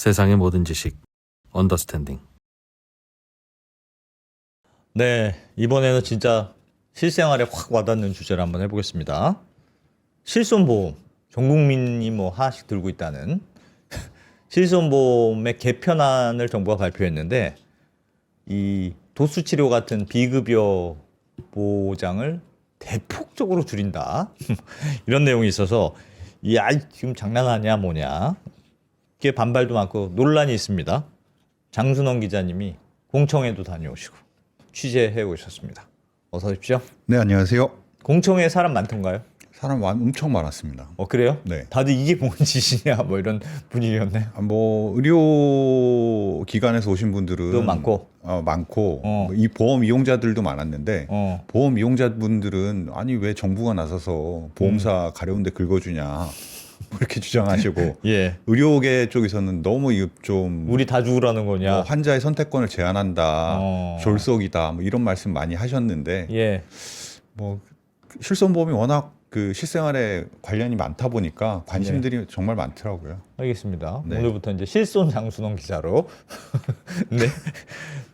세상의 모든 지식 언더스탠딩. 네, 이번에는 진짜 실생활에 확 와닿는 주제를 한번 해보겠습니다. 실손보험, 전 국민이 뭐 하나씩 들고 있다는 실손보험의 개편안을 정부가 발표했는데, 이 도수치료 같은 비급여 보장을 대폭적으로 줄인다 이런 내용이 있어서 야 지금 장난하냐 뭐냐 이게 반발도 많고 논란이 있습니다. 장순원 기자님이 공청회도 다녀오시고 취재해 오셨습니다. 어서 오십시오. 네, 안녕하세요. 공청회 사람 많던가요? 사람 엄청 많았습니다. 그래요? 네. 다들 이게 뭔 짓이냐 뭐 이런 분위기였네. 뭐 의료 기관에서 오신 분들은 또 많고. 많고 이 보험 이용자들도 많았는데 보험 이용자분들은 아니 왜 정부가 나서서 보험사 가려운데 긁어주냐 이렇게 주장하시고 예. 의료계 쪽에서는 너무 이거 좀 우리 다 죽으라는 거냐? 뭐 환자의 선택권을 제한한다, 졸속이다, 뭐 이런 말씀 많이 하셨는데 예. 뭐 실손보험이 워낙 그 실생활에 관련이 많다 보니까 관심들이 정말 많더라고요. 알겠습니다. 네. 오늘부터 이제 실손 장순원 기자로. 네.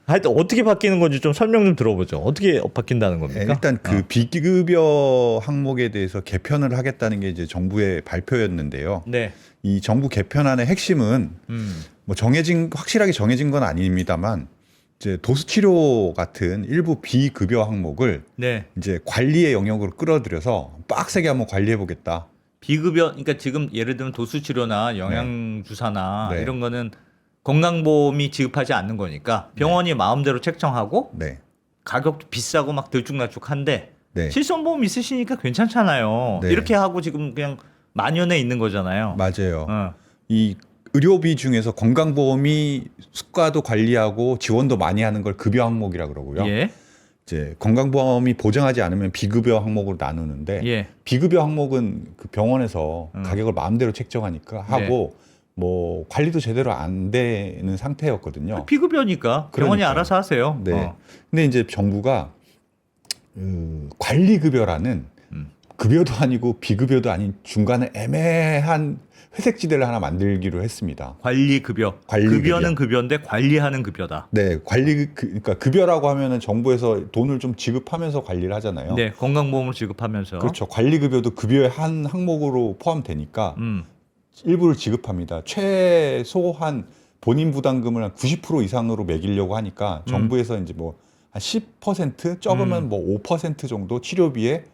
하여튼 어떻게 바뀌는 건지 좀 설명 좀 들어보죠. 어떻게 바뀐다는 겁니까? 네, 일단 그 비급여 항목에 대해서 개편을 하겠다는 게 이제 정부의 발표였는데요. 네. 이 정부 개편안의 핵심은 뭐 확실하게 정해진 건 아닙니다만 이제 도수치료 같은 일부 비급여 항목을 네. 이제 관리의 영역으로 끌어들여서 빡세게 한번 관리해 보겠다. 비급여, 그러니까 지금 예를 들면 도수치료나 영양주사나 네. 이런 거는 건강보험이 지급하지 않는 거니까 병원이 마음대로 책정하고 네. 가격도 비싸고 막 들쭉날쭉한데 네. 실손보험 있으시니까 괜찮잖아요. 네. 이렇게 하고 지금 그냥 만연해 있는 거잖아요. 맞아요. 이 의료비 중에서 건강보험이 수가도 관리하고 지원도 많이 하는 걸 급여 항목이라 그러고요. 예. 이제 건강보험이 보장하지 않으면 비급여 항목으로 나누는데 예. 비급여 항목은 그 병원에서 가격을 마음대로 책정하니까 하고 뭐 관리도 제대로 안 되는 상태였거든요. 비급여니까 병원이 그러니까요. 알아서 하세요. 네. 근데 이제 정부가 관리급여라는 급여도 아니고 비급여도 아닌 중간에 애매한 회색지대를 하나 만들기로 했습니다. 관리급여. 관리급여. 급여는 급여인데 관리하는 급여다. 네, 그러니까 급여라고 하면은 정부에서 돈을 좀 지급하면서 관리를 하잖아요. 네, 건강보험을 지급하면서. 그렇죠. 관리급여도 급여의 한 항목으로 포함되니까 일부를 지급합니다. 최소한 본인 부담금을 한 90% 이상으로 매기려고 하니까 정부에서 이제 뭐 한 10% 적으면 뭐 5% 정도 치료비에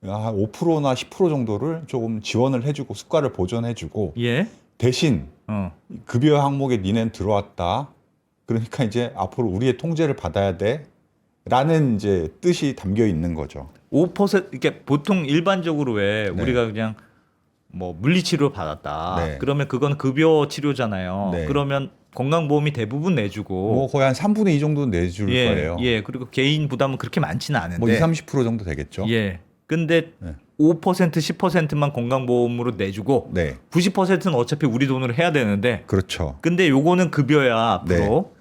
한 5%나 10% 정도를 조금 지원을 해주고 수가를 보전해주고 예. 대신 급여 항목에 니넨 들어왔다. 그러니까 이제 앞으로 우리의 통제를 받아야 돼라는 이제 뜻이 담겨 있는 거죠. 5% 이렇게 보통 일반적으로 왜 네. 우리가 그냥 뭐 물리치료 받았다. 네. 그러면 그건 급여 치료잖아요. 네. 그러면 건강보험이 대부분 내주고. 뭐 거의 한 3분의 2 정도는 내줄 예, 거예요. 예. 그리고 개인 부담은 그렇게 많지는 않은데. 뭐 20, 30% 정도 되겠죠. 예. 근데 네. 5%, 10%만 건강보험으로 내주고 네, 90%는 어차피 우리 돈으로 해야 되는데. 그렇죠. 근데 요거는 급여야 앞으로.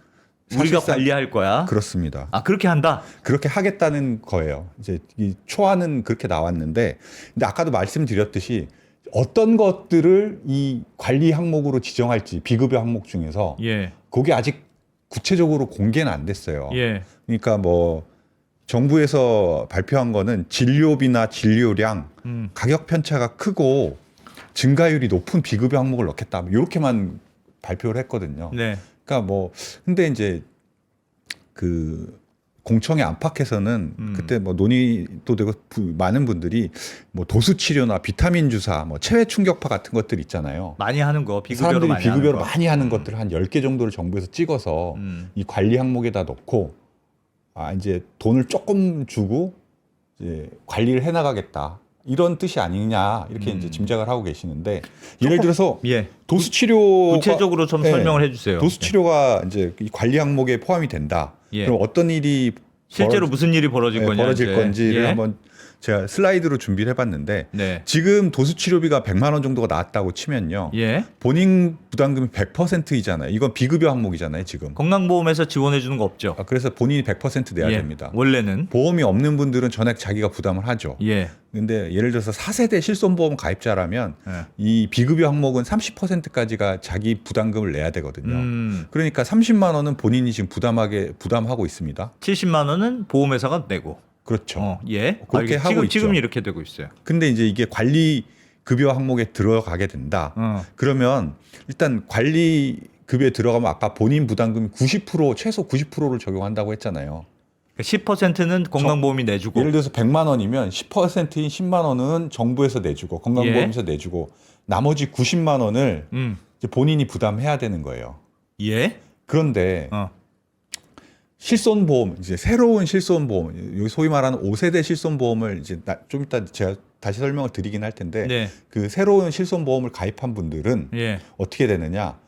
우리가 사실상 관리할 거야. 그렇습니다. 그렇게 한다. 그렇게 하겠다는 거예요. 이제 이 초안은 그렇게 나왔는데, 근데 아까도 말씀드렸듯이 어떤 것들을 이 관리 항목으로 지정할지 비급여 항목 중에서 예. 그게 아직 구체적으로 공개는 안 됐어요. 예. 그러니까 뭐 정부에서 발표한 거는 진료비나 진료량, 가격 편차가 크고 증가율이 높은 비급여 항목을 넣겠다. 이렇게만 발표를 했거든요. 네. 그러니까 뭐 근데 이제 그 공청회 안팎에서는 그때 뭐 논의도 되고 많은 분들이 뭐 도수 치료나 비타민 주사, 뭐 체외 충격파 같은 것들 있잖아요. 많이 하는 거 비급여로 사람들이 많이 비급여로 하는 거. 많이 하는 것들 한 10개 정도를 정부에서 찍어서 이 관리 항목에다 넣고 이제 돈을 조금 주고 이제 관리를 해 나가겠다. 이런 뜻이 아니냐 이렇게 이제 짐작을 하고 계시는데 예를 들어서 예. 도수 치료 구체적으로 좀 설명을 해주세요. 도수 치료가 이제 이 관리 항목에 포함이 된다. 예. 그럼 어떤 일이 실제로 무슨 일이 벌어질 거냐 벌어질 이제. 건지를 예. 한번 제가 슬라이드로 준비를 해봤는데 네. 지금 도수 치료비가 100만 원 정도가 나왔다고 치면요. 예. 본인 부담금이 100%이잖아요. 이건 비급여 항목이잖아요, 지금. 건강보험에서 지원해 주는 거 없죠. 그래서 본인이 100% 내야 예. 됩니다. 원래는. 보험이 없는 분들은 전액 자기가 부담을 하죠. 예. 근데 예를 들어서 4세대 실손보험 가입자라면 예. 이 비급여 항목은 30%까지가 자기 부담금을 내야 되거든요. 음. 그러니까 30만 원은 본인이 지금 부담하고 있습니다. 70만 원은 보험회사가 내고. 그렇죠. 예. 그렇게 하고 있죠. 지금 이렇게 되고 있어요. 근데 이제 이게 관리 급여 항목에 들어가게 된다. 그러면 일단 관리 급여에 들어가면 아까 본인 부담금 90% 최소 90%를 적용한다고 했잖아요. 10%는 건강보험이 내주고. 예를 들어서 100만 원이면 10%인 10만 원은 정부에서 내주고 건강보험에서 내주고 나머지 90만 원을 이제 본인이 부담해야 되는 거예요. 예. 그런데 실손보험 이제 새로운 실손보험 여기 소위 말하는 5세대 실손보험을 이제 좀 이따 제가 다시 설명을 드리긴 할 텐데 네. 그 새로운 실손보험을 가입한 분들은 예. 어떻게 되느냐?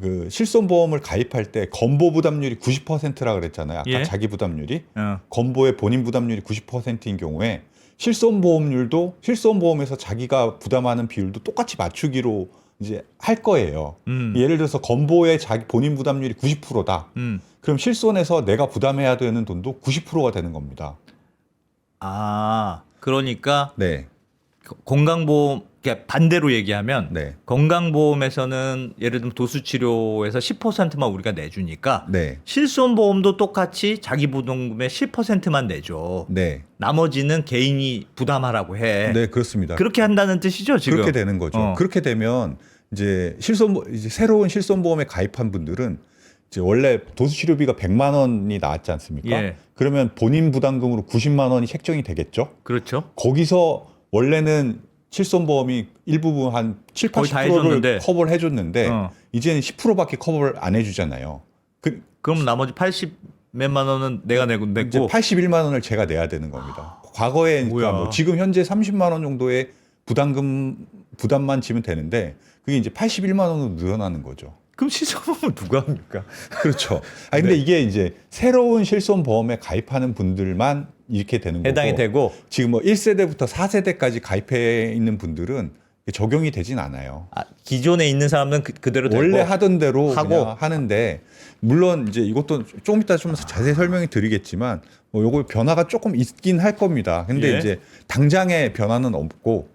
그 실손보험을 가입할 때 건보 부담률이 90%라 그랬잖아요. 아까 예. 자기 부담률이 건보의 본인 부담률이 90%인 경우에 실손보험에서 자기가 부담하는 비율도 똑같이 맞추기로 이제 할 거예요. 예를 들어서 건보의 자기 본인 부담률이 90%다. 그럼 실손에서 내가 부담해야 되는 돈도 90%가 되는 겁니다. 아, 그러니까 네. 건강보험 그러니까 반대로 얘기하면 네. 건강보험에서는 예를 들면 도수치료에서 10%만 우리가 내주니까 네. 실손보험도 똑같이 자기 부담금의 10%만 내줘. 네. 나머지는 개인이 부담하라고 해. 네, 그렇습니다. 그렇게 한다는 뜻이죠, 지금. 그렇게 되는 거죠. 그렇게 되면 이제 이제 새로운 실손보험에 가입한 분들은 이제 원래 도수치료비가 100만 원이 나왔지 않습니까? 예. 그러면 본인 부담금으로 90만 원이 책정이 되겠죠? 그렇죠. 거기서 원래는 실손보험이 일부분 한 7, 거의 다 80%를 해줬는데. 커버를 해줬는데 이제는 10%밖에 커버를 안 해주잖아요. 그럼 나머지 80 몇만 원은 내가 내고 이제 81만 원을 제가 내야 되는 겁니다. 과거에 그러니까 뭐 지금 현재 30만 원 정도의 부담만 지면 되는데 그게 이제 81만 원으로 늘어나는 거죠. 그럼 실손보험은 누가 합니까? 그렇죠. 아 근데 이게 이제 새로운 실손보험에 가입하는 분들만 이렇게 되는 거고 해당이 되고 지금 뭐 1세대부터 4세대까지 가입해 있는 분들은 적용이 되진 않아요. 기존에 있는 사람은 그대로 되고 원래 하던 대로 하고. 그냥 하는데 물론 이제 이것도 조금 이따 좀 자세히 설명이 드리겠지만 뭐 요거 변화가 조금 있긴 할 겁니다. 근데 예. 이제 당장의 변화는 없고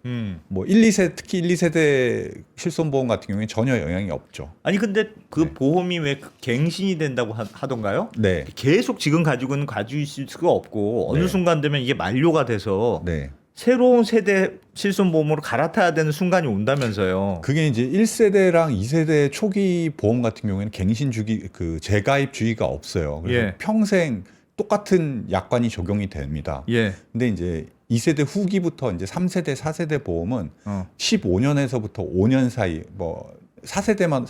뭐 1, 2세 특히 1, 2세대 실손보험 같은 경우에 전혀 영향이 없죠. 아니 근데 그 보험이 왜 갱신이 된다고 하던가요? 네. 계속 지금 가지고는 가지고 있을 수가 없고 어느 네. 순간 되면 이게 만료가 돼서 네. 새로운 세대 실손보험으로 갈아타야 되는 순간이 온다면서요. 그게 이제 1세대랑 2세대 초기 보험 같은 경우에는 갱신 주기 재가입 주기가 없어요. 그래서 예. 평생 똑같은 약관이 적용이 됩니다. 예. 근데 이제 2세대 후기부터 이제 3세대, 4세대 보험은 15년에서부터 5년 사이 뭐 4세대는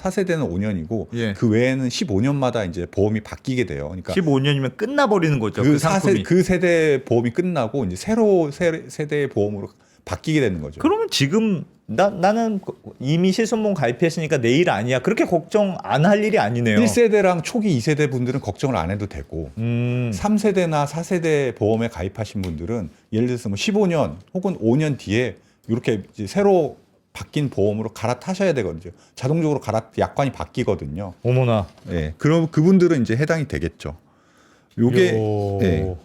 5년이고 예. 그 외에는 15년마다 이제 보험이 바뀌게 돼요. 그러니까 15년이면 끝나버리는 거죠. 그 상품이. 그 세대 보험이 끝나고 이제 새로 세대의 보험으로 바뀌게 되는 거죠. 그러면 지금 나는 이미 실손보험 가입했으니까 내일 아니야. 그렇게 걱정 안 할 일이 아니네요. 1세대랑 초기 2세대 분들은 걱정을 안 해도 되고 3세대나 4세대 보험에 가입하신 분들은 예를 들어서 뭐 15년 혹은 5년 뒤에 이렇게 이제 새로 바뀐 보험으로 갈아타셔야 되거든요. 자동적으로 약관이 바뀌거든요. 어머나. 네, 그럼 그분들은 이제 해당이 되겠죠. 요게 네.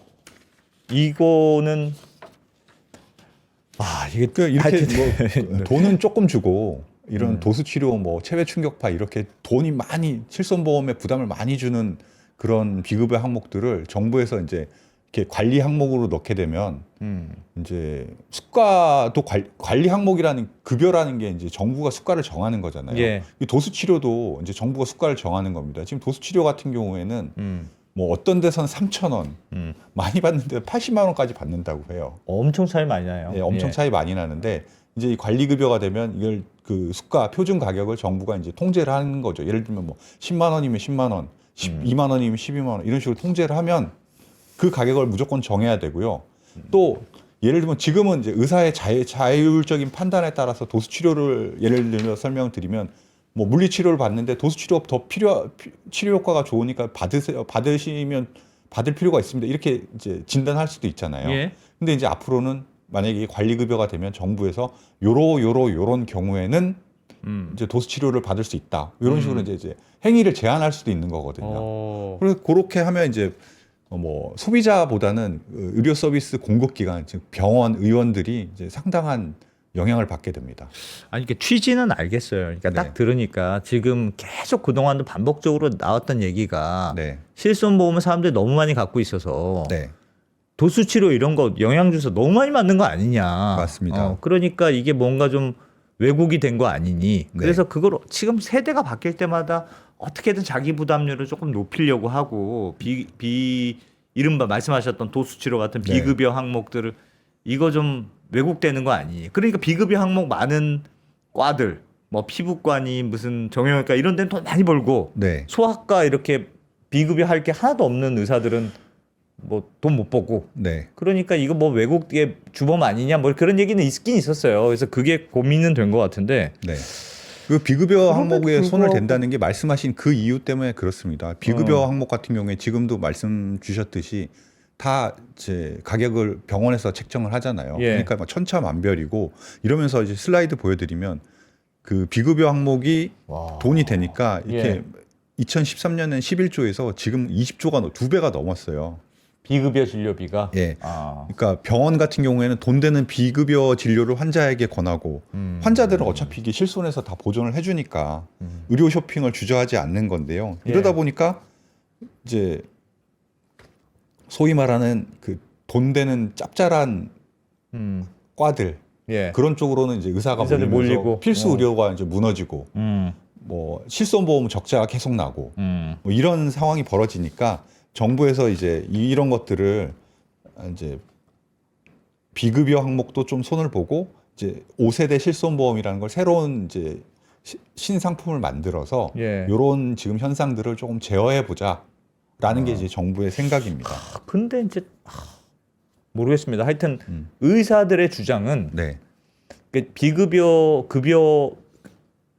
이거는 이게 그러니까 이렇게 하여튼 뭐 돈은 조금 주고 이런 도수치료 뭐 체외 충격파 이렇게 돈이 많이 실손보험에 부담을 많이 주는 그런 비급여 항목들을 정부에서 이제 이렇게 관리 항목으로 넣게 되면 이제 수가도 관리 항목이라는 급여라는 게 이제 정부가 수가를 정하는 거잖아요. 예. 이 도수치료도 이제 정부가 수가를 정하는 겁니다. 지금 도수치료 같은 경우에는 뭐 어떤 데서는 3,000원 많이 받는데 80만 원까지 받는다고 해요. 엄청 차이 많이 나요. 네, 엄청 차이 많이 나는데 이제 이 관리급여가 되면 이걸 그 수가 표준 가격을 정부가 이제 통제를 하는 거죠. 예를 들면 뭐 10만 원이면 10만 원, 12만 원이면 12만 원 이런 식으로 통제를 하면 그 가격을 무조건 정해야 되고요. 또 예를 들면 지금은 이제 의사의 자율적인 판단에 따라서 도수치료를 예를 들면 설명을 드리면 뭐 물리치료를 받는데 도수치료가 더 치료 효과가 좋으니까 받으시면 받을 필요가 있습니다. 이렇게 이제 진단할 수도 있잖아요. 예. 근데 이제 앞으로는 만약에 이게 관리급여가 되면 정부에서 요런 경우에는 이제 도수 치료를 받을 수 있다. 이런 식으로 이제 행위를 제한할 수도 있는 거거든요. 그래서 그렇게 하면 이제 뭐 소비자보다는 의료 서비스 공급 기관, 즉 병원, 의원들이 이제 상당한 영향을 받게 됩니다. 아니, 이게 취지는 알겠어요. 그러니까 네. 딱 들으니까 지금 계속 그동안도 반복적으로 나왔던 얘기가 네. 실손보험을 사람들이 너무 많이 갖고 있어서 네. 도수치료 이런 거 영양주사 너무 많이 맞는 거 아니냐. 맞습니다. 그러니까 이게 뭔가 좀 왜곡이 된 거 아니니. 네. 그래서 그걸 지금 세대가 바뀔 때마다 어떻게든 자기 부담률을 조금 높이려고 하고 이른바 말씀하셨던 도수치료 같은 네. 비급여 항목들을 이거 좀 왜곡되는 거 아니니. 그러니까 비급여 항목 많은 과들 뭐 피부과니 무슨 정형외과 이런 데는 돈 많이 벌고 네. 소아과 이렇게 비급여 할 게 하나도 없는 의사들은 뭐 돈 못 벌고 네. 그러니까 이거 뭐 외국의 주범 아니냐 뭐 그런 얘기는 있긴 있었어요. 그래서 그게 고민은 된 것 같은데. 네. 그 비급여 그럼에도 항목에 손을 불구하고- 댄다는 게 말씀하신 그 이유 때문에 그렇습니다. 비급여 항목 같은 경우에 지금도 말씀 주셨듯이 다 이제 가격을 병원에서 책정을 하잖아요. 예. 그러니까 막 천차만별이고 이러면서 이제 슬라이드 보여드리면 그 비급여 항목이 와. 돈이 되니까 이렇게 예. 2013년엔 11조에서 지금 20조가 2배가 넘었어요. 비급여 진료비가. 예. 아. 그러니까 병원 같은 경우에는 돈 되는 비급여 진료를 환자에게 권하고 환자들은 어차피 이게 실손해서 다 보존을 해주니까 의료 쇼핑을 주저하지 않는 건데요. 이러다 예. 보니까 이제 소위 말하는 그 돈 되는 짭짤한 음. 과들 예. 그런 쪽으로는 이제 의사가 의사들 몰리면서 몰리고. 필수 의료가 이제 무너지고 음. 뭐 실손보험 적자가 계속 나고 음. 뭐 이런 상황이 벌어지니까 정부에서 이제 이런 것들을 이제 비급여 항목도 좀 손을 보고 이제 5세대 실손보험이라는 걸 새로운 이제 신상품을 만들어서 예. 이런 지금 현상들을 조금 제어해 보자라는 게 이제 정부의 생각입니다. 근데 이제 모르겠습니다. 하여튼 의사들의 주장은 네, 그 비급여 급여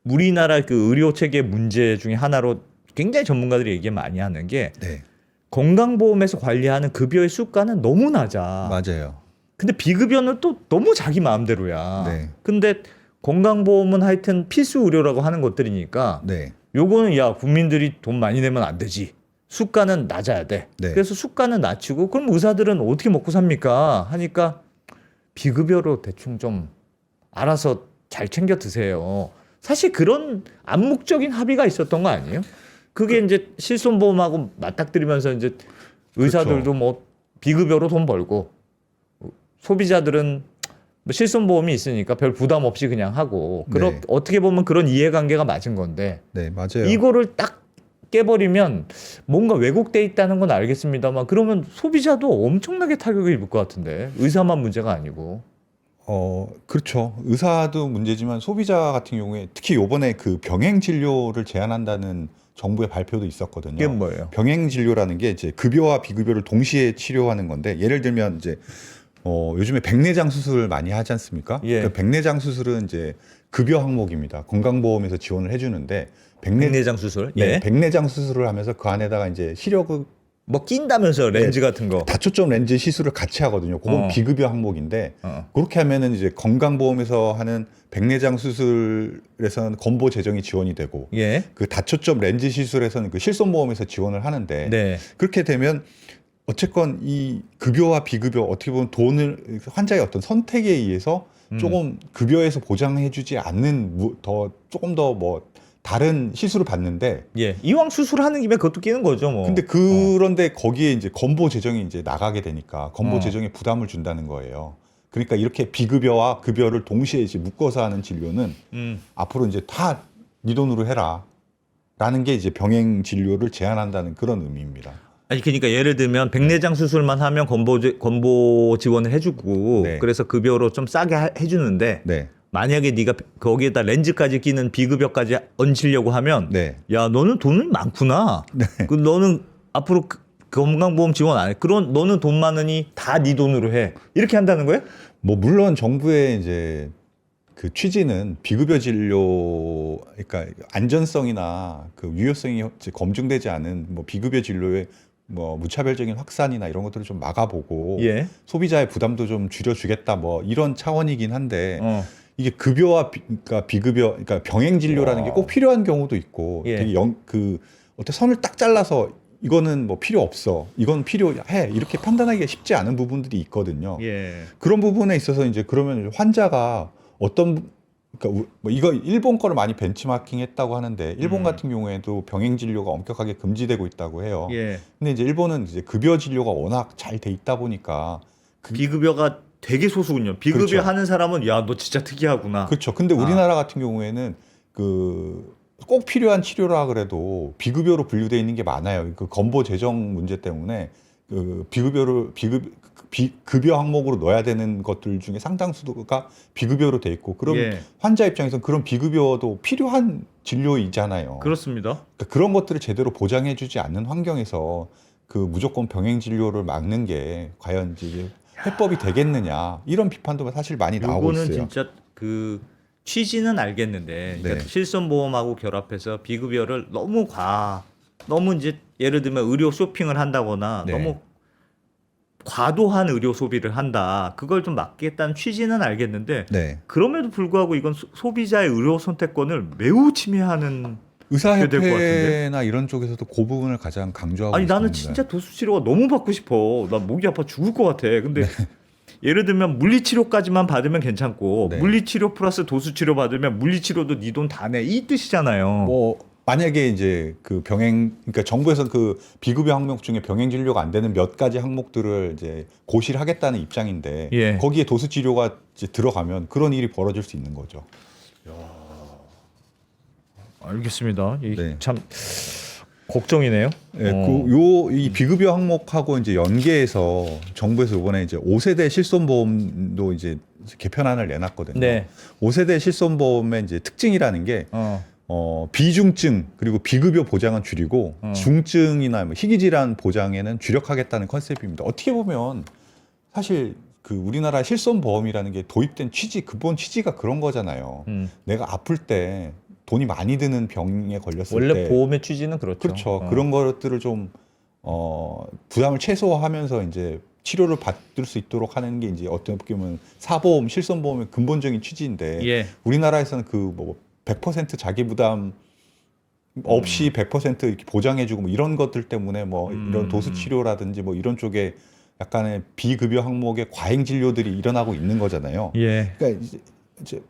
우리나라 그 의료 체계 문제 중에 하나로 굉장히 전문가들이 얘기 많이 하는 게 네, 건강보험에서 관리하는 급여의 수가는 너무 낮아. 맞아요. 근데 비급여는 또 너무 자기 마음대로야. 네. 근데 건강보험은 하여튼 필수 의료라고 하는 것들이니까 네, 요거는 야 국민들이 돈 많이 내면 안 되지. 수가는 낮아야 돼. 네. 그래서 수가는 낮추고 그럼 의사들은 어떻게 먹고 삽니까? 하니까 비급여로 대충 좀 알아서 잘 챙겨 드세요. 사실 그런 암묵적인 합의가 있었던 거 아니에요? 그게 이제 실손보험하고 맞닥뜨리면서 이제 의사들도 그렇죠. 뭐 비급여로 돈 벌고 소비자들은 뭐 실손보험이 있으니까 별 부담 없이 그냥 하고 네. 어떻게 보면 그런 이해관계가 맞은 건데 네, 맞아요. 이거를 딱 깨버리면 뭔가 왜곡돼 있다는 건 알겠습니다만 그러면 소비자도 엄청나게 타격을 입을 것 같은데 의사만 문제가 아니고. 그렇죠. 의사도 문제지만 소비자 같은 경우에 특히 요번에 그 병행 진료를 제한한다는 정부의 발표도 있었거든요. 이게 뭐예요? 병행 진료라는 게 이제 급여와 비급여를 동시에 치료하는 건데 예를 들면 이제 요즘에 백내장 수술 많이 하지 않습니까? 예. 그 백내장 수술은 이제 급여 항목입니다. 건강보험에서 지원을 해주는데 백내장 수술. 네, 예. 백내장 수술을 하면서 그 안에다가 이제 시력을 뭐 낀다면서 렌즈 같은 거. 다초점 렌즈 시술을 같이 하거든요. 그건 비급여 항목인데 그렇게 하면은 이제 건강보험에서 하는 백내장 수술에서는 건보 재정이 지원이 되고 예. 그 다초점 렌즈 시술에서는 그 실손보험에서 지원을 하는데 네. 그렇게 되면 어쨌건 이 급여와 비급여 어떻게 보면 돈을 환자의 어떤 선택에 의해서 조금 급여에서 보장해주지 않는 조금 더 뭐 다른 시술을 받는데 예. 이왕 수술하는 김에 그것도 끼는 거죠, 뭐. 근데 그런데 거기에 이제 건보 재정이 이제 나가게 되니까 건보 어. 재정에 부담을 준다는 거예요. 그러니까 이렇게 비급여와 급여를 동시에 이제 묶어서 하는 진료는 앞으로 이제 다 네 돈으로 해라라는 게 이제 병행 진료를 제한한다는 그런 의미입니다. 아니 그러니까 예를 들면 백내장 수술만 하면 건보 지원을 해주고 네. 그래서 급여로 좀 싸게 해주는데 네, 만약에 네가 거기에다 렌즈까지 끼는 비급여까지 얹히려고 하면 네, 야 너는 돈이 많구나. 그 너는 앞으로 건강보험 지원 안 해. 그런 너는 돈 많으니 다 네 돈으로 해. 이렇게 한다는 거예요? 뭐 물론 정부의 이제 그 취지는 비급여 진료, 그러니까 안전성이나 그 유효성이 검증되지 않은 뭐 비급여 진료에 뭐 무차별적인 확산이나 이런 것들을 좀 막아보고 예. 소비자의 부담도 좀 줄여주겠다 뭐 이런 차원이긴 한데 이게 그러니까 비급여, 그러니까 병행 진료라는 게 꼭 필요한 경우도 있고 예. 되게 어떤 선을 딱 잘라서 이거는 뭐 필요 없어, 이건 필요해 이렇게 판단하기가 쉽지 않은 부분들이 있거든요. 예. 그런 부분에 있어서 이제 그러면 환자가 그러니까 뭐 이거 일본 거를 많이 벤치마킹했다고 하는데 일본 같은 경우에도 병행 진료가 엄격하게 금지되고 있다고 해요. 예. 근데 이제 일본은 이제 급여 진료가 워낙 잘 돼 있다 보니까 비급여가 되게 소수군요. 비급여 그렇죠. 하는 사람은 야, 너 진짜 특이하구나. 그렇죠. 근데 우리나라 같은 경우에는 꼭 필요한 치료라 그래도 비급여로 분류되어 있는 게 많아요. 그 건보 재정 문제 때문에 급여 항목으로 넣어야 되는 것들 중에 상당수가 비급여로 돼 있고, 그럼 예. 환자 입장에서는 그런 비급여도 필요한 진료이잖아요. 그렇습니다. 그러니까 그런 것들을 제대로 보장해주지 않는 환경에서 그 무조건 병행 진료를 막는 게 과연 이제 해법이 되겠느냐 이런 비판도 사실 많이 나오고 요거는 있어요. 진짜 그 취지는 알겠는데 그러니까 네. 실손보험하고 결합해서 비급여를 너무 이제 예를 들면 의료 쇼핑을 한다거나 네. 너무 과도한 의료 소비를 한다. 그걸 좀 막겠다는 취지는 알겠는데 네. 그럼에도 불구하고 이건 소비자의 의료 선택권을 매우 침해하는 될것 의사협회나 이런 쪽에서도 그 부분을 가장 강조하고 아니 있습니다. 나는 진짜 도수치료가 너무 받고 싶어. 나 목이 아파 죽을 것 같아. 근데 예를 들면 물리치료까지만 받으면 괜찮고 네. 물리치료 플러스 도수치료 받으면 물리치료도 네 돈 다 내 이 뜻이잖아요. 뭐 만약에 이제 그 그러니까 정부에서 그 비급여 항목 중에 병행 진료가 안 되는 몇 가지 항목들을 이제 고시를 하겠다는 입장인데 예. 거기에 도수 치료가 이제 들어가면 그런 일이 벌어질 수 있는 거죠. 알겠습니다. 네. 참 걱정이네요. 네, 이 비급여 항목하고 이제 연계해서 정부에서 이번에 이제 5세대 실손보험도 이제 개편안을 내놨거든요. 네. 5세대 실손보험의 이제 특징이라는 게 비중증 그리고 비급여 보장은 줄이고 중증이나 뭐 희귀질환 보장에는 주력하겠다는 컨셉입니다. 어떻게 보면 사실 그 우리나라 실손보험이라는 게 도입된 근본 취지가 그런 거잖아요. 내가 아플 때 돈이 많이 드는 병에 걸렸을 원래 때 보험의 취지는 그렇죠. 그렇죠. 그런 것들을 좀 부담을 최소화하면서 이제 치료를 받을 수 있도록 하는 게 이제 어떻게 보면 사보험, 실손보험의 근본적인 취지인데 예. 우리나라에서는 그 뭐 100% 자기 부담 없이 100% 이렇게 보장해주고 뭐 이런 것들 때문에 뭐 이런 도수 치료라든지 뭐 이런 쪽에 약간의 비급여 항목의 과잉 진료들이 일어나고 있는 거잖아요. 예. 그러니까 이제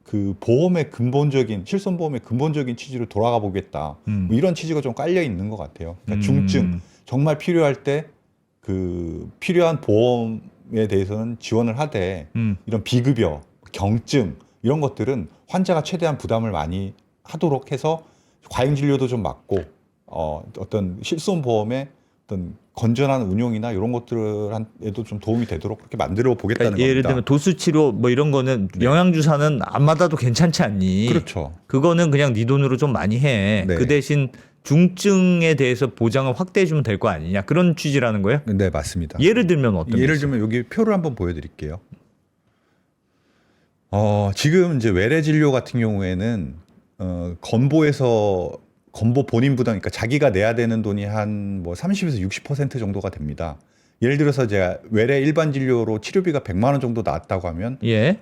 그 보험의 근본적인 실손보험의 근본적인 취지로 돌아가 보겠다. 뭐 이런 취지가 좀 깔려 있는 것 같아요. 그러니까 중증 정말 필요할 때 그 필요한 보험에 대해서는 지원을 하되 이런 비급여, 경증 이런 것들은 환자가 최대한 부담을 많이 하도록 해서 과잉 진료도 좀 막고 어떤 실손보험의 어떤 건전한 운용이나 이런 것들에도 좀 도움이 되도록 그렇게 만들어 보겠다는 그러니까 예를 겁니다. 들면 도수치료 뭐 이런 거는 영양주사는 안 맞아도 괜찮지 않니? 그렇죠. 그거는 그냥 네 돈으로 좀 많이 해. 네. 그 대신 중증에 대해서 보장을 확대해 주면 될 거 아니냐. 그런 취지라는 거예요? 네, 맞습니다. 예를 들면 어떤 예를 게 있어요? 들면 여기 표를 한번 보여드릴게요. 지금 이제 외래 진료 같은 경우에는 건보 본인 부담, 그러니까 자기가 내야 되는 돈이 한 뭐 30에서 60% 정도가 됩니다. 예를 들어서 제가 외래 일반 진료로 치료비가 100만 원 정도 나왔다고 하면 예.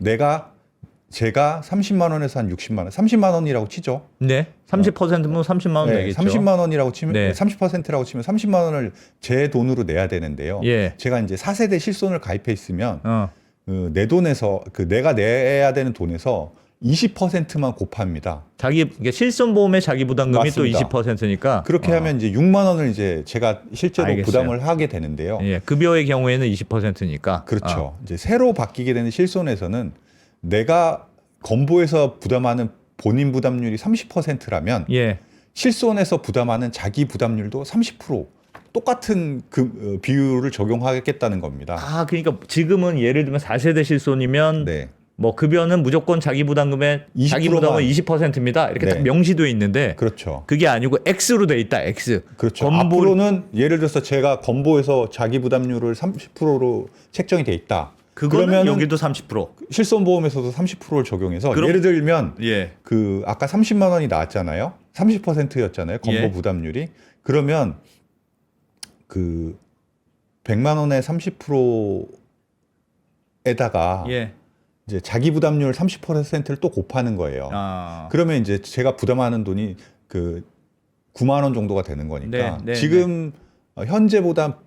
제가 30만 원에서 한 60만 원, 30만 원이라고 치죠. 네. 30%면 30만 원 네, 되겠죠. 30만 원이라고 치면 네. 30%라고 치면 30만 원을 제 돈으로 내야 되는데요. 예. 제가 이제 4세대 실손을 가입해 있으면 내 돈에서 내가 내야 되는 돈에서 20%만 곱합니다. 이게 실손보험의 자기 부담금이 맞습니다. 또 20%니까 그렇게 하면 이제 6만 원을 이제 제가 실제로 알겠어요. 부담을 하게 되는데요. 예. 급여의 경우에는 20%니까. 그렇죠. 이제 새로 바뀌게 되는 실손에서는 내가 건보에서 부담하는 본인 부담률이 30%라면 예. 실손에서 부담하는 자기 부담률도 30% 똑같은 그 비율을 적용하겠다는 겁니다. 아, 그러니까 지금은 예를 들면 4세대 실손이면 네. 뭐 급여는 무조건 자기 부담금의 자기 20% 만. 부담은 20%입니다. 이렇게 네. 딱 명시돼 있는데 그렇죠. 그게 아니고 X로 돼 있다. X. 그렇죠. 건보 앞으로는 예를 들어서 제가 건보에서 자기 부담률을 30%로 책정이 돼 있다. 그거는 그러면은 여기도 30%. 실손보험에서도 30%를 적용해서 그럼- 예를 들면 예. 그 아까 30만 원이 나왔잖아요. 30%였잖아요. 건보 예. 부담률이. 그러면 그 100만 원에 30%에다가 예. 이제 자기 부담률 30%를 또 곱하는 거예요. 아. 그러면 이제 제가 부담하는 돈이 그 9만 원 정도가 되는 거니까 네, 지금 현재보다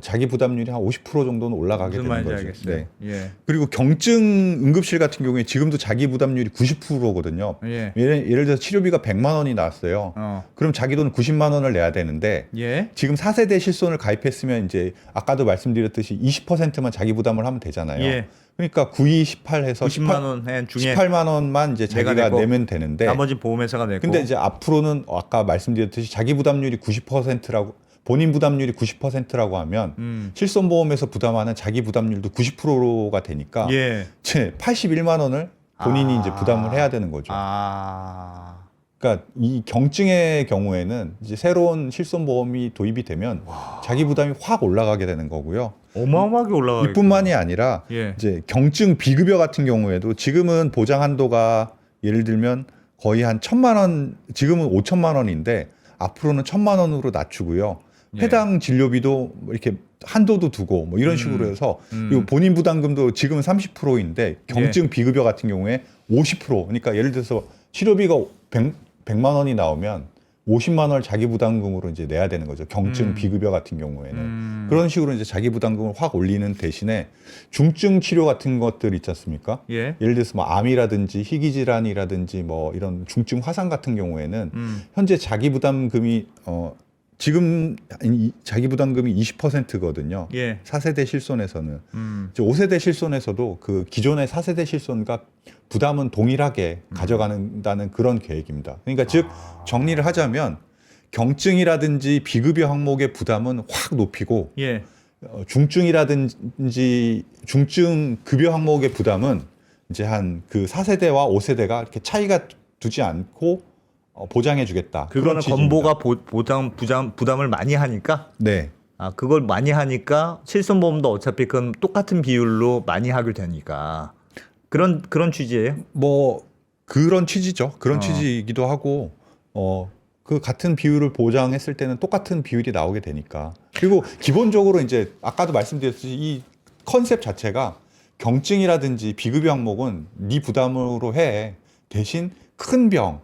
자기 부담률이 한 50% 정도는 올라가게 무슨 되는 말인지 거죠. 알겠어요. 예. 그리고 경증 응급실 같은 경우에 지금도 자기 부담률이 90%거든요. 예. 예를 들어서 치료비가 100만 원이 나왔어요. 그럼 자기 돈 90만 원을 내야 되는데 예. 지금 4세대 실손을 가입했으면 이제 아까도 말씀드렸듯이 20%만 자기 부담을 하면 되잖아요. 예. 그러니까 92, 18 해서 90만 원 중에 18만 원만 이제 내가 자기가 내고 내면 되는데 나머지 보험회사가 내고. 근데 이제 앞으로는 아까 말씀드렸듯이 자기 부담률이 90%라고 본인 부담률이 90%라고 하면 실손보험에서 부담하는 자기 부담률도 90%가 되니까 예. 제 81만 원을 본인이 이제 부담을 해야 되는 거죠. 아. 그러니까 이 경증의 경우에는 이제 새로운 실손보험이 도입이 되면 자기 부담이 확 올라가게 되는 거고요. 어마어마하게 올라가요. 이뿐만이 아니라 예. 이제 경증 비급여 같은 경우에도 지금은 보장 한도가 예를 들면 거의 한 1,000만 원, 지금은 5천만 원인데 앞으로는 1,000만 원으로 낮추고요. 예. 해당 진료비도 뭐 이렇게 한도도 두고 뭐 이런 식으로 해서 그리고 본인 부담금도 지금은 30%인데 경증 비급여 같은 경우에 50%. 그러니까 예를 들어서 치료비가 100만 원이 나오면 50만 원을 자기 부담금으로 이제 내야 되는 거죠. 경증 비급여 같은 경우에는. 그런 식으로 이제 자기 부담금을 확 올리는 대신에 중증 치료 같은 것들 있지 않습니까? 예. 예를 들어서 뭐 암이라든지 희귀질환이라든지 뭐 이런 중증 화상 같은 경우에는 현재 자기 부담금이 지금 자기 부담금이 20%거든요. 예. 4세대 실손에서는. 이제 5세대 실손에서도 그 기존의 4세대 실손과 부담은 동일하게 가져간다는 그런 계획입니다. 그러니까 즉 정리를 하자면 경증이라든지 비급여 항목의 부담은 확 높이고 예. 중증이라든지 중증 급여 항목의 부담은 이제 한 그 4세대와 5세대가 이렇게 차이가 두지 않고 보장해 주겠다. 그거는 건보가 부담을 많이 하니까 네. 그걸 많이 하니까 실손보험도 어차피 그건 똑같은 비율로 많이 하게 되니까 그런 취지예요? 뭐 그런 취지죠. 그런 취지이기도 하고 그 같은 비율을 보장했을 때는 똑같은 비율이 나오게 되니까. 그리고 기본적으로 이제 아까도 말씀드렸듯이 이 컨셉 자체가 경증이라든지 비급여 항목은 네 부담으로 해. 대신 큰 병,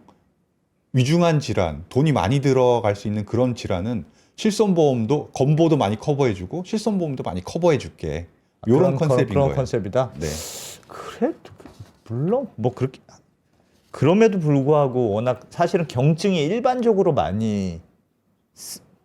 위중한 질환, 돈이 많이 들어갈 수 있는 그런 질환은 실손보험도 건보도 많이 커버해주고 실손보험도 많이 커버해줄게. 이런 컨셉인 그런 거예요. 컨셉이다. 네. 그래도 물론 뭐 그렇게 그럼에도 불구하고 워낙 사실은 경증이 일반적으로 많이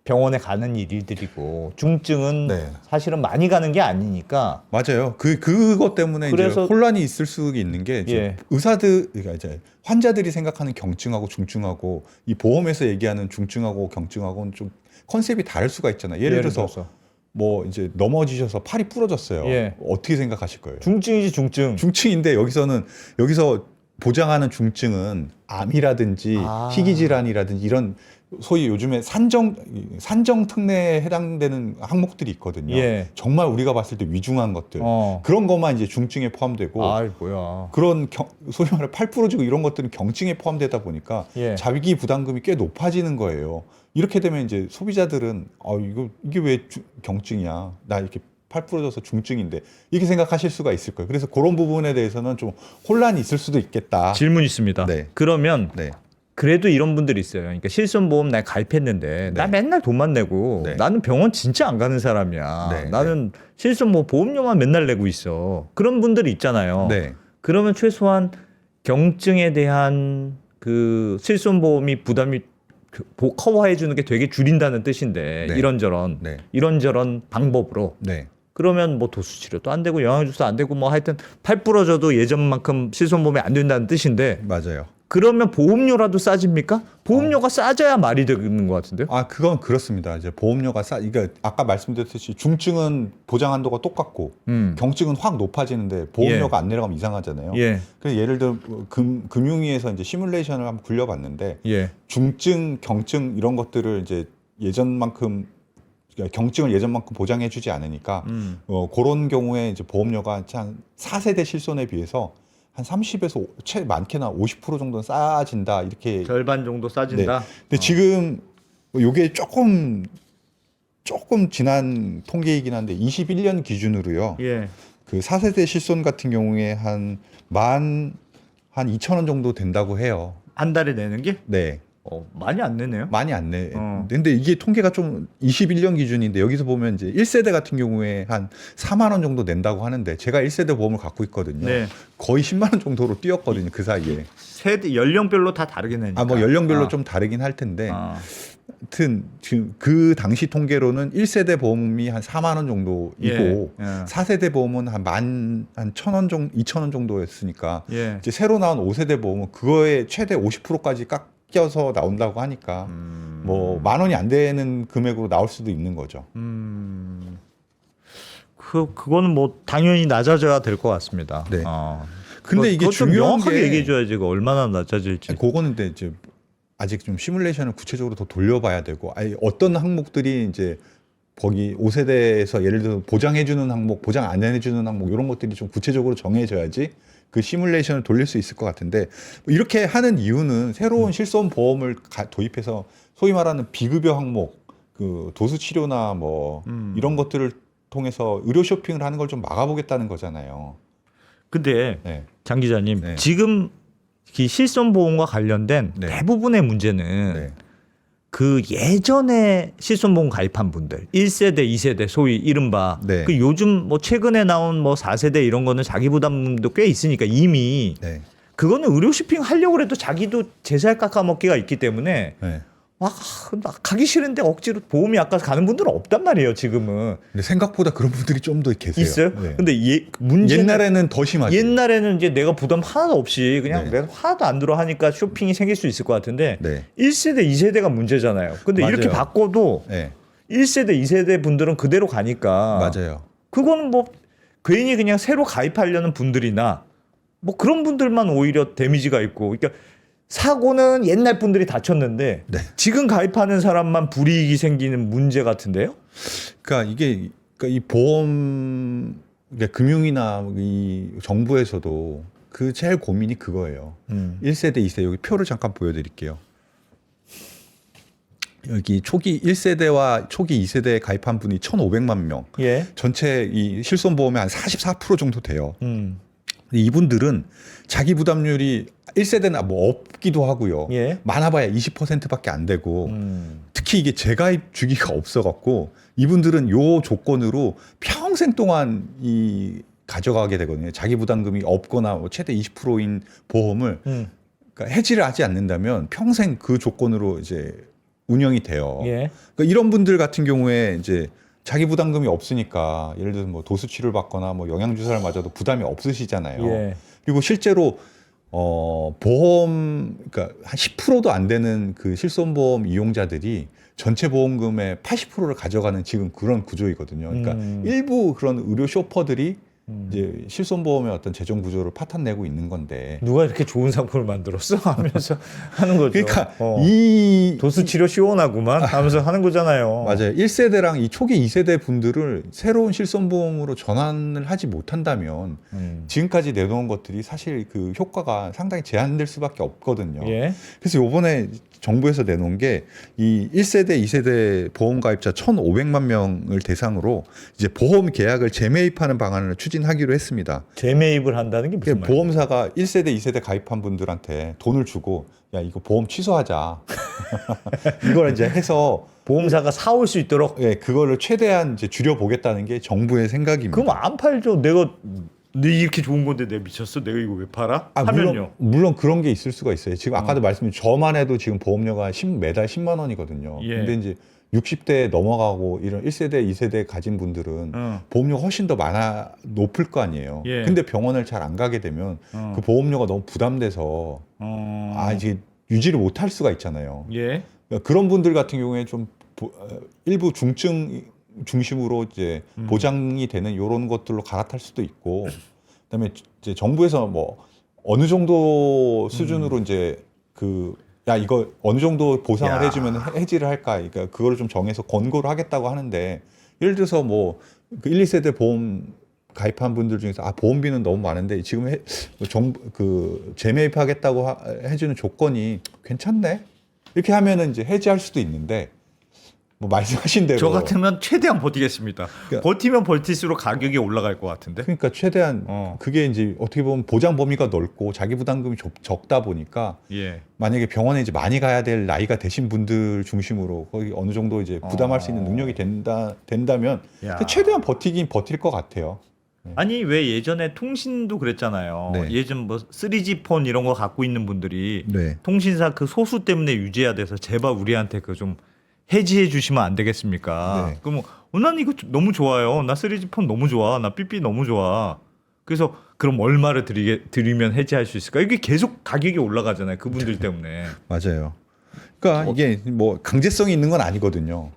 병원에 가는 일들이고 중증은 네. 사실은 많이 가는 게 아니니까 맞아요. 그것 때문에 그래서- 이제 혼란이 있을 수 있는 게 이제 예. 그러니까 이제 환자들이 생각하는 경증하고 중증하고 이 보험에서 얘기하는 중증하고 경증하고는 좀 컨셉이 다를 수가 있잖아요. 예를 들어서 뭐 이제 넘어지셔서 팔이 부러졌어요. 예. 어떻게 생각하실 거예요? 중증이지 중증. 중증인데 여기서 보장하는 중증은 암이라든지 희귀질환이라든지 이런 소위 요즘에 산정 특례에 해당되는 항목들이 있거든요. 예. 정말 우리가 봤을 때 위중한 것들 그런 것만 이제 중증에 포함되고 아이 뭐야. 그런 소위 말해 팔 부러지고 이런 것들은 경증에 포함되다 보니까 예. 자기 부담금이 꽤 높아지는 거예요. 이렇게 되면 이제 소비자들은 이게 왜 경증이야? 나 이렇게 팔 부러져서 중증인데 이렇게 생각하실 수가 있을 거예요. 그래서 그런 부분에 대해서는 좀 혼란이 있을 수도 있겠다. 질문 있습니다. 네. 그러면 네. 그래도 이런 분들이 있어요. 그러니까 실손보험 나 가입했는데 나 맨날 돈만 내고 네. 나는 병원 진짜 안 가는 사람이야. 네. 나는 실손 보험료만 맨날 내고 있어. 그런 분들이 있잖아요. 네. 그러면 최소한 경증에 대한 그 실손보험이 부담이 커버해 주는 게 되게 줄인다는 뜻인데 네. 이런저런 방법으로 네. 그러면 뭐 도수 치료도 안 되고 영양주도 안 되고 뭐 하여튼 팔 부러져도 예전만큼 실손보험이 안 된다는 뜻인데 맞아요. 그러면 보험료라도 싸집니까? 보험료가 싸져야 말이 되는 것 같은데요? 그건 그렇습니다. 이제 보험료가 그러니까 아까 말씀드렸듯이 중증은 보장 한도가 똑같고 경증은 확 높아지는데 보험료가 안 내려가면 이상하잖아요. 예. 그래서 예를 들어 금융위에서 이제 시뮬레이션을 한번 굴려봤는데 예. 중증, 경증 이런 것들을 이제 예전만큼 그러니까 경증을 예전만큼 보장해주지 않으니까 그런 경우에 이제 보험료가 한 4세대 실손에 비해서 한 30에서 많게나 50% 정도는 싸진다 이렇게 절반 정도 싸진다. 근데 지금 이게 조금 조금 지난 통계이긴 한데 21년 기준으로요. 예. 그 4세대 실손 같은 경우에 한 2,000원 정도 된다고 해요. 한 달에 내는 게? 네. 많이 안 내네요. 많이 안 내. 근데 이게 통계가 좀 21년 기준인데 여기서 보면 이제 1세대 같은 경우에 한 4만 원 정도 낸다고 하는데 제가 1세대 보험을 갖고 있거든요. 네. 거의 10만 원 정도로 뛰었거든요. 그 사이에. 세대 연령별로 다 다르게 내니까. 뭐 연령별로 좀 다르긴 할 텐데. 하여튼 지금 그 당시 통계로는 1세대 보험이 한 4만 원 정도이고 예. 4세대 보험은 한 1,000원 정도, 2,000원 정도였으니까 예. 이제 새로 나온 5세대 보험은 그거에 최대 50%까지 깎여서 나온다고 하니까 뭐 10,000원이 안 되는 금액으로 나올 수도 있는 거죠. 그거는 뭐 당연히 낮아져야 될 것 같습니다. 네. 근데 이게 그것 좀 중요한 명확하게 게 얘기해줘야지 그 얼마나 낮아질지. 그거는 근데 이제 아직 좀 시뮬레이션을 구체적으로 더 돌려봐야 되고, 아니 어떤 항목들이 이제 거기 5세대에서 예를 들어 보장해주는 항목, 보장 안 해주는 항목 이런 것들이 좀 구체적으로 정해져야지 그 시뮬레이션을 돌릴 수 있을 것 같은데, 이렇게 하는 이유는 새로운 실손 보험을 도입해서 소위 말하는 비급여 항목, 그 도수 치료나 뭐 이런 것들을 통해서 의료 쇼핑을 하는 걸 좀 막아보겠다는 거잖아요. 근데 네. 장 기자님, 네. 지금 이 실손보험과 관련된 네. 대부분의 문제는 네. 그 예전에 실손보험 가입한 분들 1세대, 2세대 소위 이른바 네. 그 요즘 뭐 최근에 나온 뭐 4세대 이런 거는 자기 부담도 꽤 있으니까 이미 네. 그거는 의료 쇼핑 하려고 해도 자기도 제살 깎아먹기가 있기 때문에 네. 막 가기 싫은데 억지로 보험이 아까 가는 분들은 없단 말이에요 지금은. 근데 생각보다 그런 분들이 좀 더 계세요. 있어요? 네. 근데 문제는 옛날에는 더 심하죠. 옛날에는 이제 내가 부담 하나도 없이 그냥 네. 내가 하나도 안 들어 하니까 쇼핑이 생길 수 있을 것 같은데 네. 1세대, 2세대가 문제잖아요. 근데 맞아요. 이렇게 바꿔도 네. 1세대, 2세대 분들은 그대로 가니까 맞아요. 그거는 뭐 괜히 그냥 새로 가입하려는 분들이나 뭐 그런 분들만 오히려 데미지가 있고, 그러니까 사고는 옛날 분들이 다쳤는데 네. 지금 가입하는 사람만 불이익이 생기는 문제 같은데요? 그러니까 이게 이 보험, 그러니까 금융이나 이 정부에서도 그 제일 고민이 그거예요. 1세대, 2세대 여기 표를 잠깐 보여드릴게요. 여기 초기 1세대와 초기 2세대에 가입한 분이 1,500만 명. 예. 전체 이 실손보험의 한 44% 정도 돼요. 음. 이분들은 자기 부담률이 1세대는 뭐 없기도 하고요. 예. 많아봐야 20%밖에 안 되고 특히 이게 재가입 주기가 없어갖고 이분들은 요 조건으로 평생 동안 이 가져가게 되거든요. 자기 부담금이 없거나 뭐 최대 20%인 보험을 그러니까 해지를 하지 않는다면 평생 그 조건으로 이제 운영이 돼요. 예. 그러니까 이런 분들 같은 경우에 이제 자기 부담금이 없으니까 예를 들어서 뭐 도수 치료를 받거나 뭐 영양 주사를 맞아도 부담이 없으시잖아요. 예. 그리고 실제로 보험 그러니까 한 10%도 안 되는 그 실손보험 이용자들이 전체 보험금의 80%를 가져가는 지금 그런 구조이거든요. 그러니까 일부 그런 의료 쇼퍼들이 이제 실손보험의 어떤 재정 구조를 파탄내고 있는 건데. 누가 이렇게 좋은 상품을 만들었어? 하면서 하는 거죠. 그러니까 이 도수 치료 시원하구만 하면서 하는 거잖아요. 맞아요. 1세대랑 이 초기 2세대 분들을 새로운 실손보험으로 전환을 하지 못한다면 지금까지 내놓은 것들이 사실 그 효과가 상당히 제한될 수밖에 없거든요. 예. 그래서 요번에 정부에서 내놓은 게 이 1세대, 2세대 보험 가입자 1,500만 명을 대상으로 이제 보험 계약을 재매입하는 방안을 추진하기로 했습니다. 재매입을 한다는 게 무슨 말이에요? 보험사가 1세대, 2세대 가입한 분들한테 돈을 주고 야 이거 보험 취소하자. 이걸 이제 해서 보험사가 사올 수 있도록. 예, 그거를 최대한 이제 줄여보겠다는 게 정부의 생각입니다. 그럼 안 팔죠. 내가 이렇게 좋은 건데 내가 미쳤어? 내가 이거 왜 팔아? 하면요. 물론 그런 게 있을 수가 있어요. 지금 아까도 말씀드린 저만 해도 지금 보험료가 매달 10만 원이거든요. 예. 근데 이제 60대 넘어가고 이런 1세대, 2세대 가진 분들은 보험료가 훨씬 더 높을 거 아니에요. 예. 근데 병원을 잘 안 가게 되면 그 보험료가 너무 부담돼서 이제 유지를 못 할 수가 있잖아요. 예. 그러니까 그런 분들 같은 경우에 좀 일부 중증 중심으로 이제 보장이 되는 이런 것들로 갈아탈 수도 있고, 그다음에 이제 정부에서 뭐 어느 정도 수준으로 이제 야 이거 어느 정도 보상을 해주면 해지를 할까, 그러니까 그거를 좀 정해서 권고를 하겠다고 하는데, 예를 들어서 뭐 그 1, 2세대 보험 가입한 분들 중에서 보험비는 너무 많은데 지금 재매입하겠다고 해주는 조건이 괜찮네 이렇게 하면은 이제 해지할 수도 있는데. 뭐 말씀하신 대로 저 같으면 최대한 버티겠습니다. 그러니까- 버티면 버틸수록 가격이 올라갈 것 같은데. 그러니까 최대한 어. 그게 이제 어떻게 보면 보장 범위가 넓고 자기 부담금이 적다 보니까 예. 만약에 병원에 이제 많이 가야 될 나이가 되신 분들 중심으로 거기 어느 정도 이제 부담할 수 있는 능력이 된다면 야. 최대한 버티긴 버틸 것 같아요. 아니 왜 예전에 통신도 그랬잖아요. 네. 예전 뭐 3G 폰 이런 거 갖고 있는 분들이 네. 통신사 그 소수 때문에 유지해야 돼서 제발 우리한테 그 좀 해지해 주시면 안 되겠습니까? 네. 그럼 난 이거 너무 좋아요. 나 3G 폰 너무 좋아. 나 삐삐 너무 좋아. 그래서 그럼 얼마를 드리면 해지할 수 있을까? 이게 계속 가격이 올라가잖아요. 그분들 때문에. 맞아요. 그러니까 이게 뭐 강제성이 있는 건 아니거든요.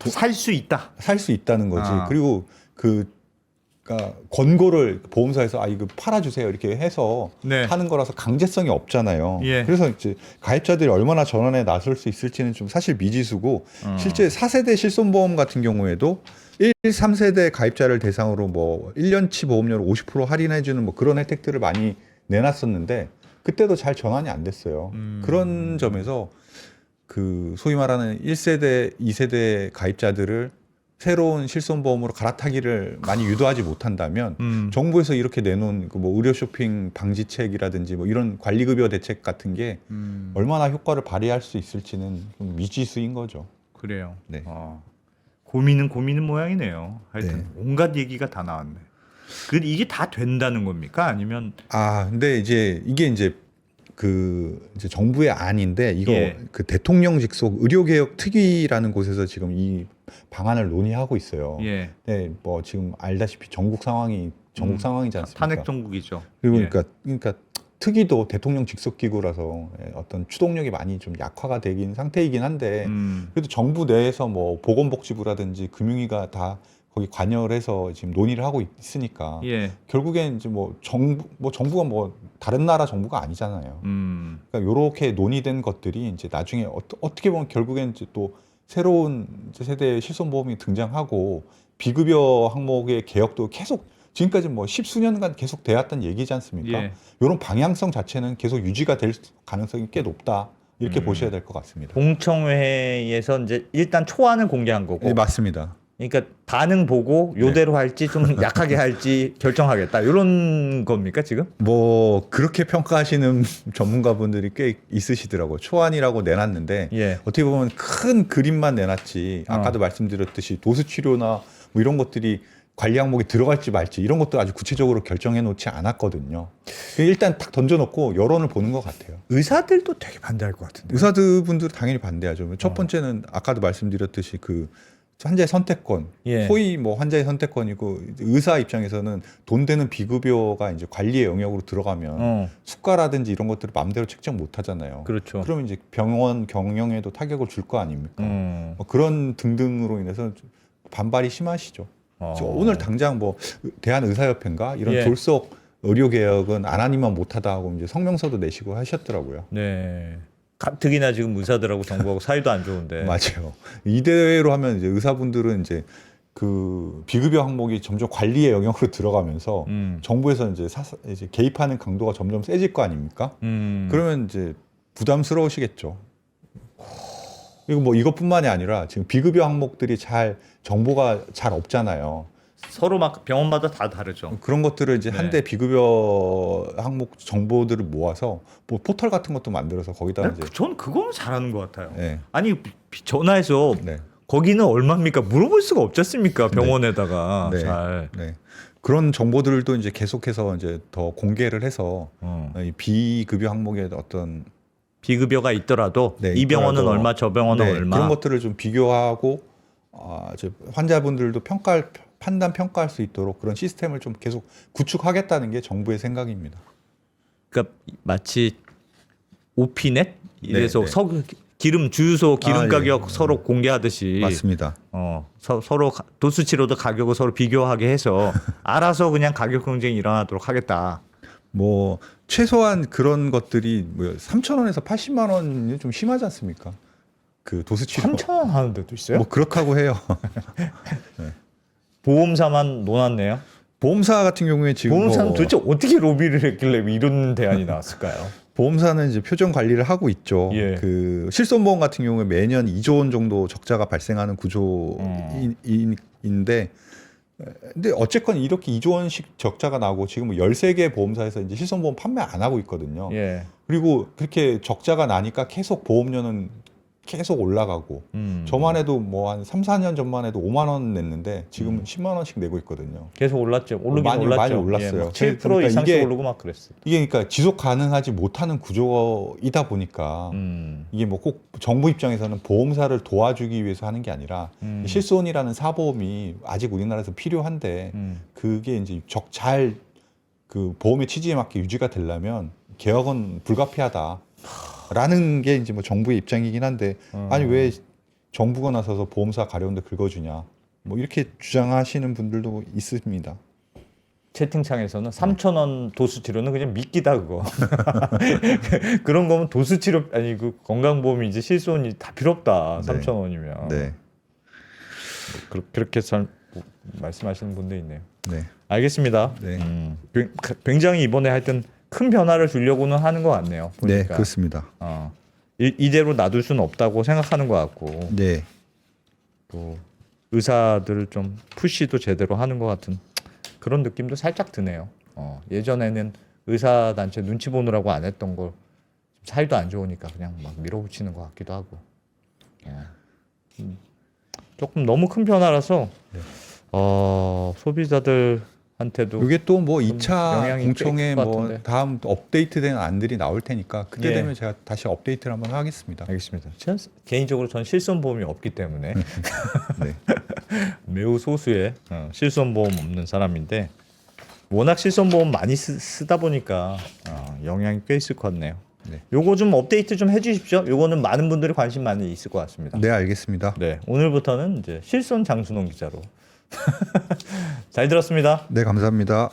살 수 있다. 살 수 있다는 거지. 아. 그리고 그러니까 권고를 보험사에서 이거 팔아주세요 이렇게 해서 네. 하는 거라서 강제성이 없잖아요. 예. 그래서 이제 가입자들이 얼마나 전환에 나설 수 있을지는 좀 사실 미지수고 실제 4세대 실손보험 같은 경우에도 1, 3세대 가입자를 대상으로 뭐 1년치 보험료를 50% 할인해주는 뭐 그런 혜택들을 많이 내놨었는데 그때도 잘 전환이 안 됐어요. 그런 점에서 그 소위 말하는 1세대, 2세대 가입자들을 새로운 실손보험으로 갈아타기를 많이 유도하지 못한다면 정부에서 이렇게 내놓은 그 뭐 의료 쇼핑 방지책이라든지 뭐 이런 관리급여 대책 같은 게 얼마나 효과를 발휘할 수 있을지는 좀 미지수인 거죠. 그래요. 네. 고민은 모양이네요. 하여튼 네. 온갖 얘기가 다 나왔네. 이게 다 된다는 겁니까? 아니면 근데 이게 이제 정부의 안인데 이거 예. 그 대통령 직속 의료개혁 특위라는 곳에서 지금 이 방안을 논의하고 있어요. 예. 네, 뭐 지금 알다시피 전국 상황이지 않습니까? 탄핵 정국이죠. 그리고 예. 그러니까 특위도 대통령 직속 기구라서 어떤 추동력이 많이 좀 약화가 되긴 상태이긴 한데 그래도 정부 내에서 뭐 보건복지부라든지 금융위가 다 거기 관여를 해서 지금 논의를 하고 있으니까 예. 결국엔 이제 정부가 뭐 다른 나라 정부가 아니잖아요. 그러니까 이렇게 논의된 것들이 이제 나중에 어떻게 보면 결국엔 이제 또 새로운 세대의 실손보험이 등장하고 비급여 항목의 개혁도 계속 지금까지 뭐 십수년간 계속 되었던 얘기지 않습니까? 예. 이런 방향성 자체는 계속 유지가 될 가능성이 꽤 높다. 이렇게 보셔야 될 것 같습니다. 공청회에서 이제 일단 초안을 공개한 거고. 네, 맞습니다. 그러니까 반응 보고 요대로 할지 좀 약하게 할지 결정하겠다. 이런 겁니까 지금? 뭐 그렇게 평가하시는 전문가분들이 꽤 있으시더라고요. 초안이라고 내놨는데 예. 어떻게 보면 큰 그림만 내놨지 아까도 말씀드렸듯이 도수치료나 뭐 이런 것들이 관리 항목에 들어갈지 말지 이런 것도 아주 구체적으로 결정해 놓지 않았거든요. 일단 딱 던져놓고 여론을 보는 것 같아요. 의사들도 되게 반대할 것 같은데. 의사분들은 당연히 반대하죠. 첫 번째는 아까도 말씀드렸듯이 그 환자의 선택권, 예. 소위 뭐 환자의 선택권이고 의사 입장에서는 돈 되는 비급여가 이제 관리의 영역으로 들어가면 수가라든지 이런 것들을 마음대로 책정 못 하잖아요. 그렇죠. 그러면 이제 병원 경영에도 타격을 줄 거 아닙니까? 뭐 그런 등등으로 인해서 반발이 심하시죠. 오늘 당장 뭐 대한의사협회인가 이런 예. 졸속 의료개혁은 안 하니만 못하다 하고 이제 성명서도 내시고 하셨더라고요. 네. 가뜩이나 지금 의사들하고 정부하고 사이도 안 좋은데. 맞아요. 이대로 하면 이제 의사분들은 이제 그 비급여 항목이 점점 관리의 영역으로 들어가면서 정부에서 이제 개입하는 강도가 점점 세질 거 아닙니까? 그러면 이제 부담스러우시겠죠. 그리고 뭐 이것뿐만이 아니라 지금 비급여 항목들이 정보가 잘 없잖아요. 서로 막 병원마다 다 다르죠. 그런 것들을 이제 네. 한대 비급여 항목 정보들을 모아서 뭐 포털 같은 것도 만들어서 거기다 이제 전 그거는 잘하는 것 같아요. 네. 아니 전화해서 네. 거기는 얼마입니까 물어볼 수가 없지 않습니까? 병원에다가 네. 잘. 네. 그런 정보들도 이제 계속해서 이제 더 공개를 해서 이 비급여 항목의 어떤 비급여가 있더라도 네, 이 병원은 있더라도 얼마, 저 병원은 네, 얼마. 그런 것들을 좀 비교하고 이제 환자분들도 판단 평가할 수 있도록 그런 시스템을 좀 계속 구축하겠다는 게 정부의 생각입니다. 그러니까 마치 오피넷 이래서 네, 네. 기름 주유소 기름 예. 가격 서로 공개하듯이 맞습니다. 서로 도수치료도 가격을 서로 비교하게 해서 알아서 그냥 가격 경쟁이 일어나도록 하겠다. 뭐 최소한 그런 것들이 뭐 3,000원에서 80만 원이 좀 심하지 않습니까? 그 도수치료 3,000원 하는 데도 있어요? 뭐 그렇다고 해요. 보험사만 논았네요. 보험사 같은 경우에 지금 보험사는 뭐 도대체 어떻게 로비를 했길래 이런 대안이 나왔을까요? 보험사는 이제 표정 관리를 하고 있죠. 예. 그 실손보험 같은 경우에 매년 2조 원 정도 적자가 발생하는 구조인데, 근데 어쨌건 이렇게 2조 원씩 적자가 나고 지금 뭐 13개 보험사에서 이제 실손보험 판매 안 하고 있거든요. 예. 그리고 그렇게 적자가 나니까 계속 보험료는 계속 올라가고, 저만 해도 뭐 한 3, 4년 전만 해도 5만 원 냈는데 지금 10만 원씩 내고 있거든요. 계속 올랐죠. 오르긴 많이 올랐죠. 올랐어요. 예, 막 7% 그러니까 이상씩 오르고 막 그랬어요. 이게 그러니까 지속 가능하지 못하는 구조이다 보니까 이게 뭐 꼭 정부 입장에서는 보험사를 도와주기 위해서 하는 게 아니라 이 실손이라는 사보험이 아직 우리나라에서 필요한데 그게 이제 잘 그 보험의 취지에 맞게 유지가 되려면 개혁은 불가피하다라는 게 이제 뭐 정부의 입장이긴 한데, 아니 왜 정부가 나서서 보험사 가려운데 긁어주냐 뭐 이렇게 주장하시는 분들도 있습니다. 채팅창에서는 3,000원 도수 치료는 그냥 미끼다 그거. 그런 거면 도수 치료 아니 그 건강보험이 이제 실손이 다 필요 없다. 네. 3,000원이면. 네, 그렇게 말씀하시는 분도 있네요. 네, 알겠습니다. 네. 굉장히 이번에 하여튼 큰 변화를 주려고는 하는 것 같네요. 보니까. 네, 그렇습니다. 이대로 놔둘 수는 없다고 생각하는 것 같고, 네, 또 의사들 좀 푸시도 제대로 하는 것 같은 그런 느낌도 살짝 드네요. 예전에는 의사 단체 눈치 보느라고 안 했던 걸 사이도 안 좋으니까 그냥 막 밀어붙이는 것 같기도 하고. 조금 너무 큰 변화라서 소비자들한테도 이게 또 뭐 좀 2차 영향이 공청회 꽤 있을 것 뭐 같은데. 다음 업데이트된 안들이 나올 테니까 그때 예. 되면 제가 다시 업데이트를 한번 하겠습니다. 알겠습니다. 개인적으로 전 실손보험이 없기 때문에 네. 매우 소수의 실손보험 없는 사람인데 워낙 실손보험 많이 쓰다 보니까 영향이 꽤 있을 것 같네요. 네. 요거 좀 업데이트 좀 해주십시오. 요거는 많은 분들이 관심 많이 있을 것 같습니다. 네, 알겠습니다. 네, 오늘부터는 이제 실손 장순홍 기자로 잘 들었습니다. 네, 감사합니다.